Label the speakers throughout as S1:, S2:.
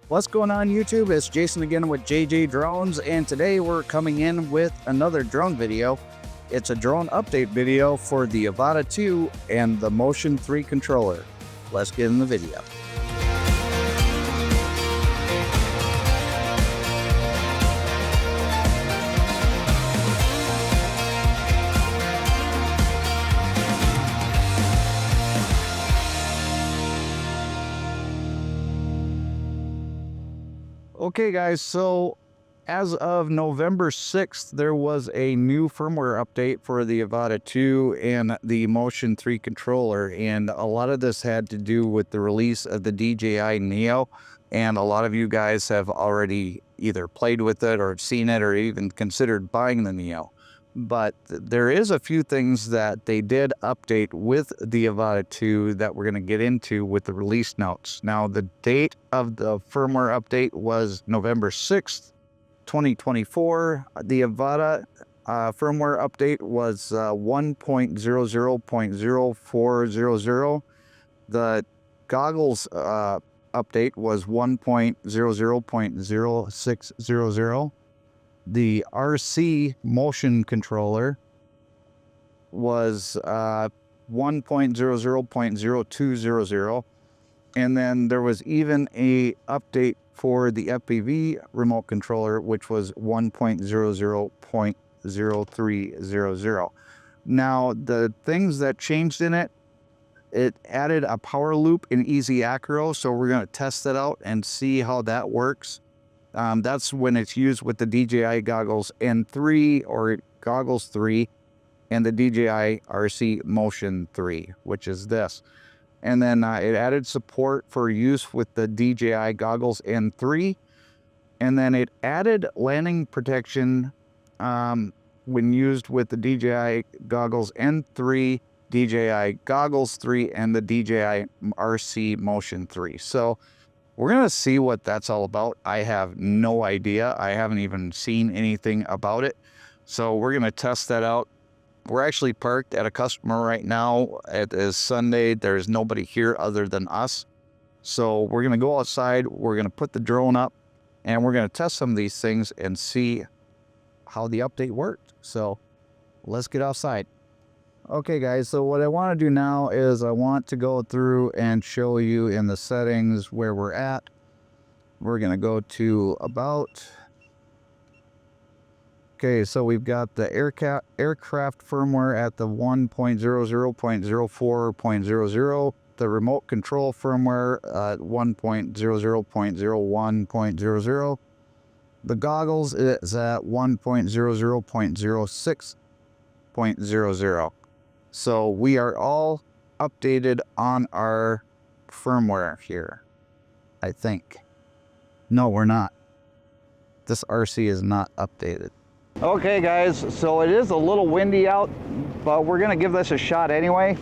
S1: What's going on YouTube? It's Jason again with JJ Drones, and today we're coming in with another drone video. It's a drone update video for the Avata 2 and the Motion 3 controller. Let's get in the video. Okay guys, so as of November 6th, there was a new firmware update for the Avata 2 and the Motion 3 controller, and a lot of this had to do with the release of the DJI Neo, and a lot of you guys have already either played with it or seen it or even considered buying the Neo. But there is a few things that they did update with the Avata 2 that we're going to get into with the release notes. Now, the date of the firmware update was November 6th, 2024. The Avata firmware update was 1.00.0400. The goggles update was 1.00.0600. The RC motion controller was 1.00.0200, and then there was even a update for the FPV remote controller, which was 1.00.0300. Now, the things that changed in it, it added a power loop in Easy Acro, so we're going to test that out and see how that works. That's when it's used with the DJI Goggles N3 or Goggles 3 and the DJI RC Motion 3, which is this. And then it added support for use with the DJI Goggles N3. And then it added landing protection when used with the DJI Goggles N3, DJI Goggles 3, and the DJI RC Motion 3. So we're going to see what that's all about. I have no idea. I haven't even seen anything about it. So we're going to test that out. We're actually parked at a customer right now. It is Sunday. There's nobody here other than us. So we're going to go outside. We're going to put the drone up and we're going to test some of these things and see how the update worked. So let's get outside. Okay guys, so what I want to do now is I want to go through and show you in the settings where we're at. We're going to go to About. Okay, so we've got the aircraft firmware at the 1.00.04.00, the remote control firmware at 1.00.01.00, the goggles is at 1.00.06.00. So we are all updated on our firmware here, I think. No, we're not. This RC is not updated. Okay guys, so it is a little windy out, but we're gonna give this a shot anyway.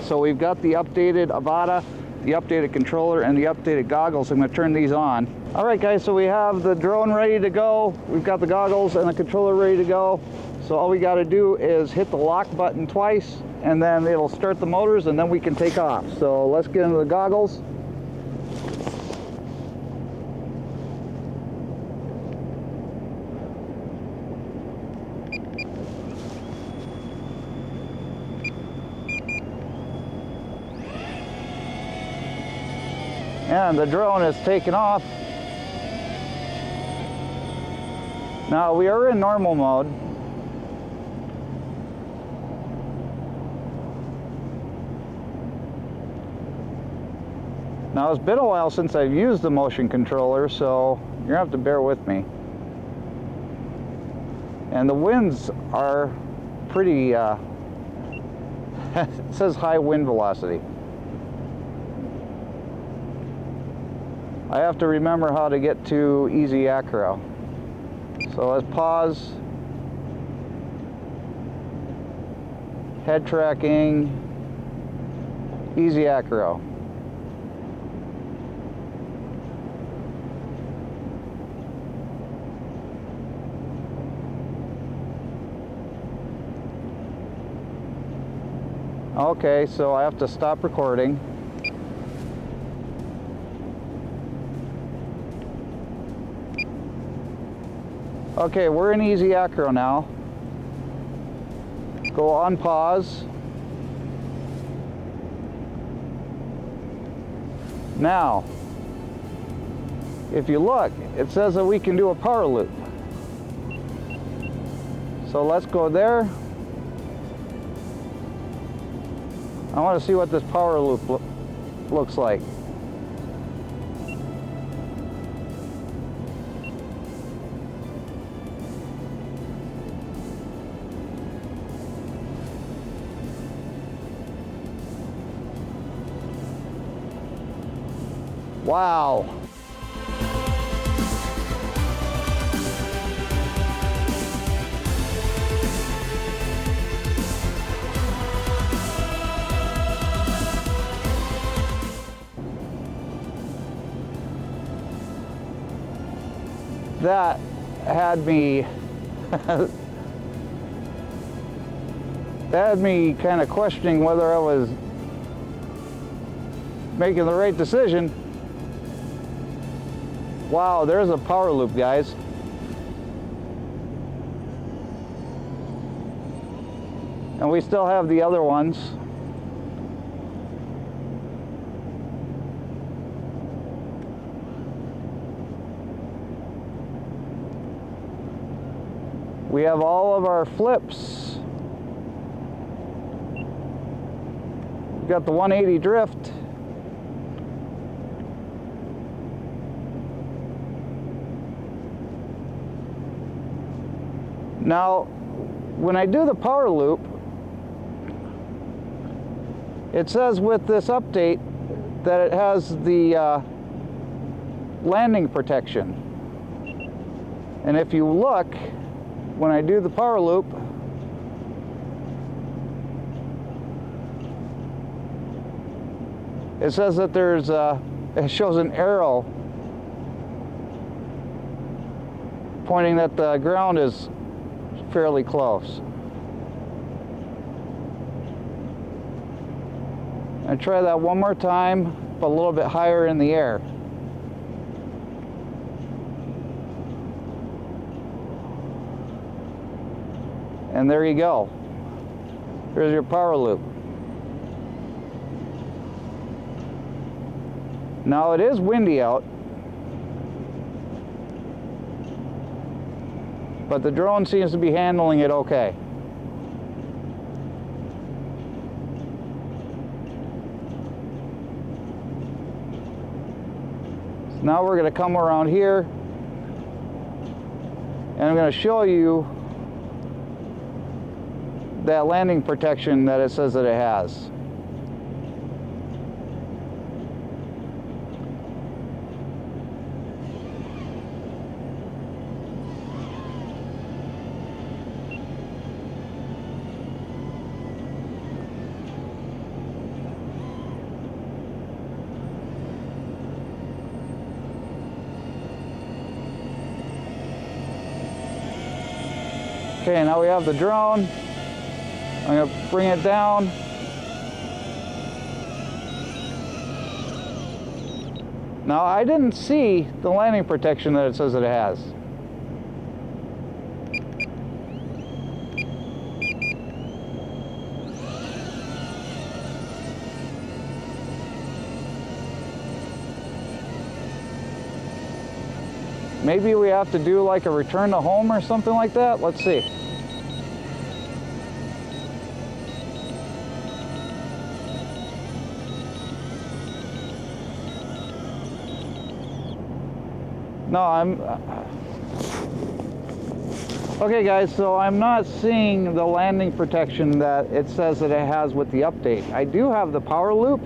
S1: So we've got the updated Avata, the updated controller, and the updated goggles. I'm gonna turn these on. All right guys, so we have the drone ready to go. We've got the goggles and the controller ready to go. So all we got to do is hit the lock button twice and then it'll start the motors and then we can take off. So let's get into the goggles. And the drone is taking off. Now we are in normal mode. Now it's been a while since I've used the motion controller, so you're gonna have to bear with me. And the winds are pretty, it says high wind velocity. I have to remember how to get to Easy Acro. So let's pause. Head tracking, Easy Acro. Okay, so I have to stop recording. Okay, we're in easy acro now. Go on pause. Now, if you look, it says that we can do a power loop. So let's go there. I want to see what this power loop looks like. Wow. That had me that had me kind of questioning whether I was making the right decision. Wow, there's a power loop, guys. And we still have the other ones. We have all of our flips. We've got the 180 drift. Now, when I do the power loop, it says with this update that it has the landing protection. And if you look, when I do the power loop, it says that there's it shows an arrow pointing that the ground is fairly close. I try that one more time, but a little bit higher in the air. And there you go. Here's your power loop. Now it is windy out, but the drone seems to be handling it okay. So now we're going to come around here, and I'm going to show you that landing protection that it says that it has. Okay, now we have the drone. I'm going to bring it down. Now, I didn't see the landing protection that it says that it has. Maybe we have to do like a return to home or something like that. Let's see. No, okay guys, so I'm not seeing the landing protection that it says that it has with the update. I do have the power loop,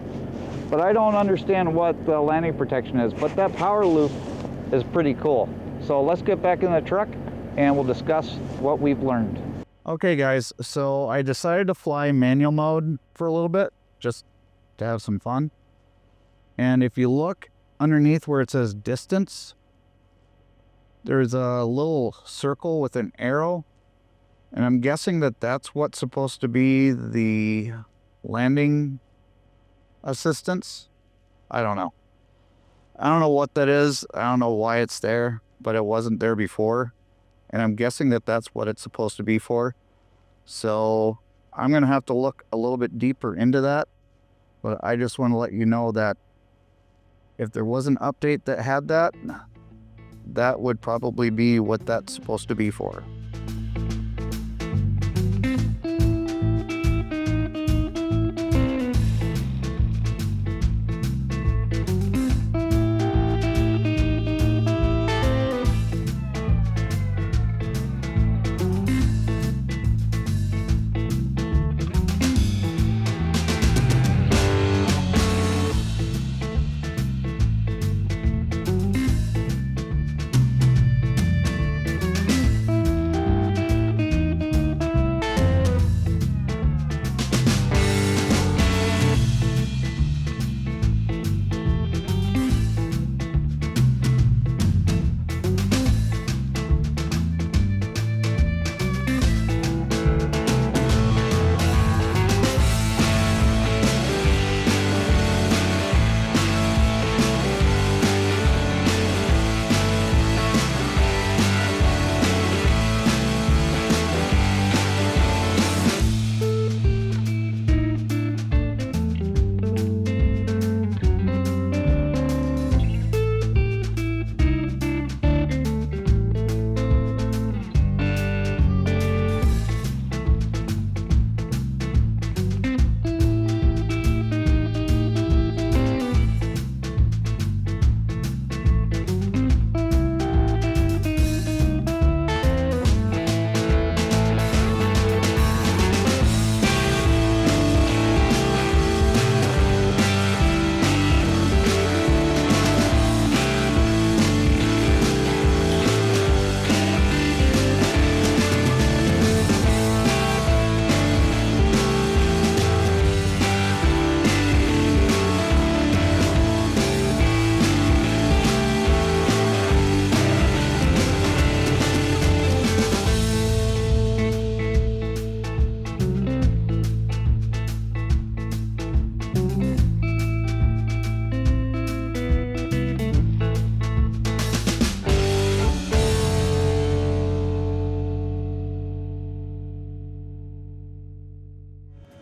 S1: but I don't understand what the landing protection is. But that power loop is pretty cool. So let's get back in the truck and we'll discuss what we've learned. Okay guys, so I decided to fly manual mode for a little bit, just to have some fun. And if you look underneath where it says distance, there's a little circle with an arrow, and I'm guessing that that's what's supposed to be the landing assistance. I don't know. I don't know what that is. I don't know why it's there, but it wasn't there before. and I'm guessing that that's what it's supposed to be for. So I'm going to have to look a little bit deeper into that, but I just want to let you know that if there was an update that had that, that would probably be what that's supposed to be for.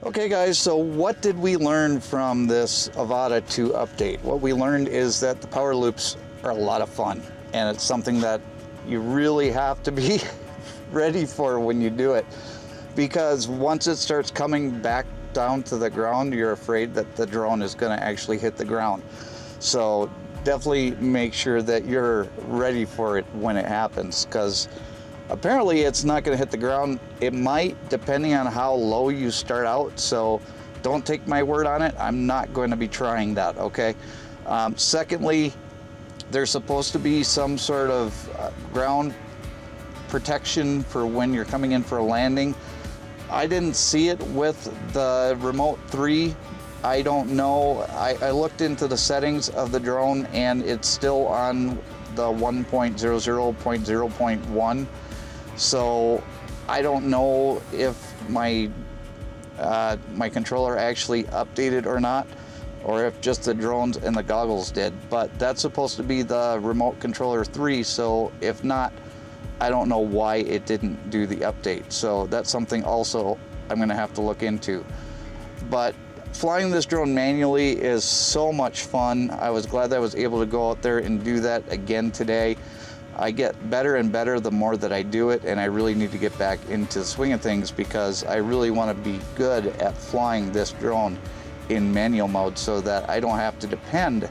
S1: Okay guys, so what did we learn from this Avata 2 update? What we learned is that the power loops are a lot of fun, and it's something that you really have to be ready for when you do it, because once it starts coming back down to the ground, you're afraid that the drone is going to actually hit the ground. So definitely make sure that you're ready for it when it happens, because apparently it's not going to hit the ground. It might, depending on how low you start out, so don't take my word on it. I'm not going to be trying that, okay? Secondly, there's supposed to be some sort of ground protection for when you're coming in for a landing. I didn't see it with the Remote 3. I don't know. I looked into the settings of the drone and it's still on the 1.00.0.1. So I don't know if my my controller actually updated or not, or if just the drones and the goggles did. But that's supposed to be the Remote Controller 3, so if not, I don't know why it didn't do the update. So that's something also I'm going to have to look into. But flying this drone manually is so much fun. I was glad that I was able to go out there and do that again today. I get better and better the more that I do it, and I really need to get back into the swing of things because I really want to be good at flying this drone in manual mode so that I don't have to depend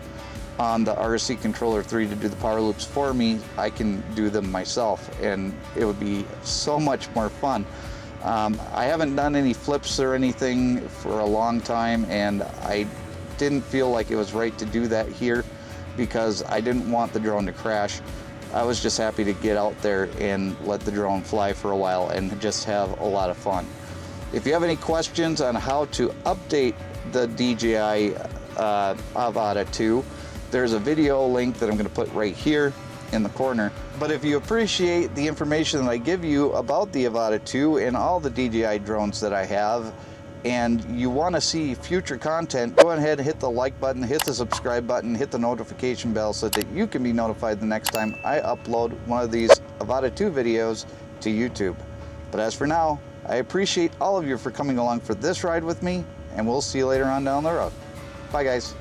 S1: on the RC Controller 3 to do the power loops for me. I can do them myself, and it would be so much more fun. I haven't done any flips or anything for a long time, and I didn't feel like it was right to do that here because I didn't want the drone to crash. I was just happy to get out there and let the drone fly for a while and just have a lot of fun. If you have any questions on how to update the DJI Avata 2, there's a video link that I'm going to put right here in the corner. But if you appreciate the information that I give you about the Avata 2 and all the DJI drones that I have, and you want to see future content, go ahead and hit the like button, hit the subscribe button, hit the notification bell so that you can be notified the next time I upload one of these Avata 2 videos to YouTube. But as for now, I appreciate all of you for coming along for this ride with me, and we'll see you later on down the road. Bye, guys.